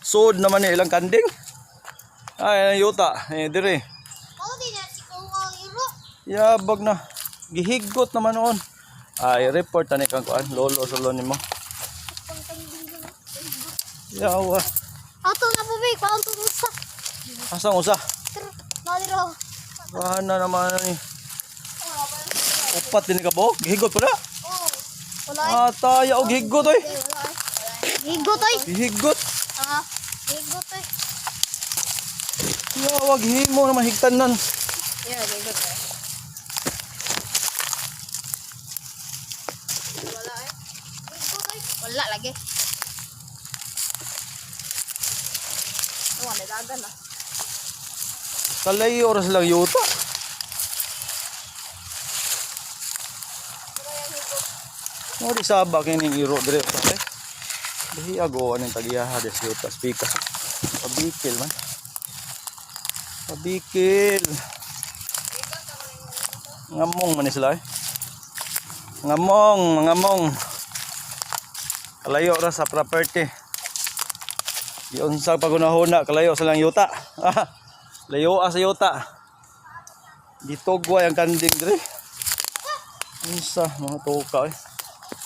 Sud naman ni ilang kanding. Ay yuta dire. Ako din na si Kuwang Iro. Yabag na. Gihigot naman noon. Ay report ani kang kuan lolo solo nimo. Yawa. Ato na po ba? Paano ito usa? Asang usa? Naliro. Wala naman ni. Upat din ka po. Gihigot pala. Oh. Wala. Ataya og higot oy. Higot oy. Gihigot. Higot oy. Yawag himo naman higtanan. Yeah, higot oy. Wala eh. Higot oy. Wala lagi. Wala dagan na. Kalay oras lang yuta. No di sabak kining iro dire sa kay. Dihi ago aning tagiyaha des yuta speaker. Pabikil man. Pabikil. Ngamong man ni sila eh. Ngamong. Kalayo ra sa property. Di unsa pagunahuna kalayo sa lang yuta. Layo sa yuta. Ditogway ang kanding dire. Unsa mga tuka eh.